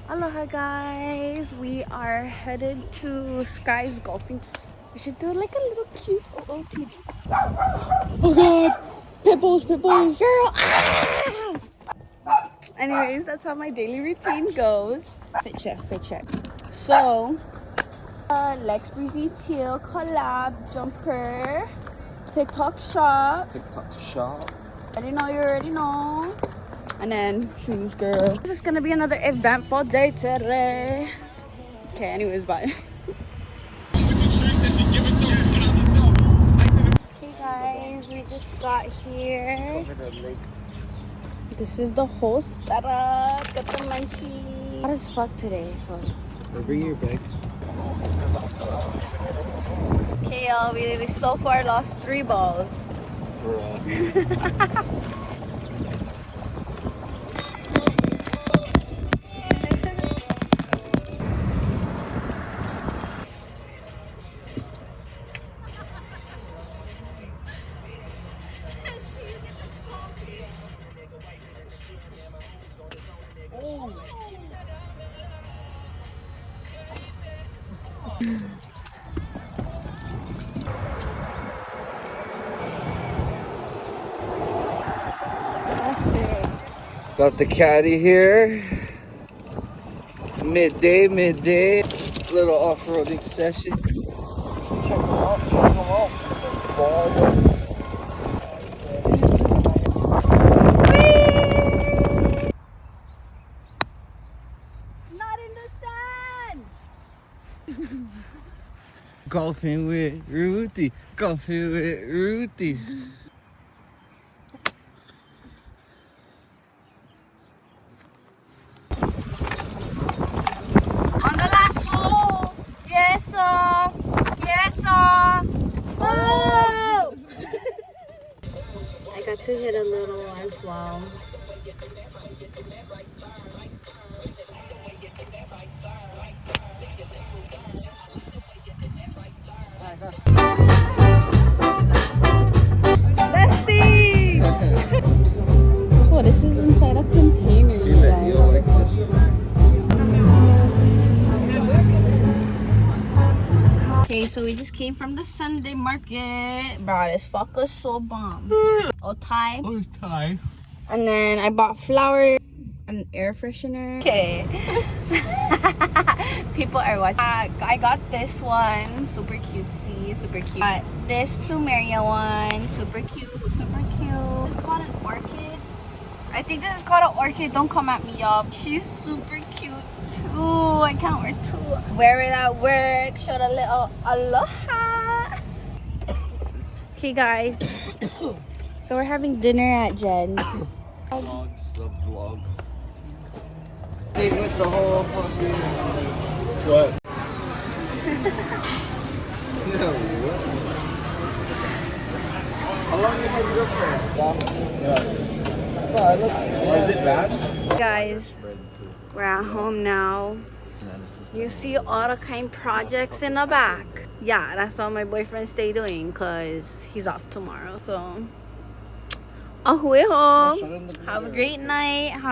Aloha guys, we are headed to Sky's golfing. We should do like a little cute OOTD. Oh god, pimples, girl. Ah! Anyways, that's how my daily routine goes. Fit check. So, Lex Breezy Teal collab jumper, TikTok shop. You already know. And then shoes, girl. This is gonna be another eventful day today. Okay, anyways, bye. Okay guys, we just got here. This is the whole setup. Got the munchies. Hot as fuck today, so. Bring your bag. Okay, y'all, we so far lost 3 balls. Got the caddy here. Midday. Little off-roading session. Check them out. Not in the sun! Golfing with Ruthie. On the last hole! Yes, sir! Oh! I got to hit a little as well. Bestie! Oh, this is inside a container. Feel it, you like this? Okay, so we just came from the Sunday market. Bro, this fuck was so bomb. Oh, Thai. And then I bought flour, an air freshener. Okay. People are watching. I got this one, super cutesy, super cute. Got this plumeria one, super cute. It's called an orchid. I think this is called an orchid. Don't come at me, y'all. She's super cute too. I can't wear 2. Wear it at work. Show a little aloha. Okay, guys. So we're having dinner at Jen's. The vlog. They went the whole fucking... What? No, what? How long have you been your friend? Yeah. Oh, is it bad? Guys, we're at home now. You see all the kind projects in the back. Yeah, that's all my boyfriend stay doing because he's off tomorrow. So, ahuy home. Have a great night.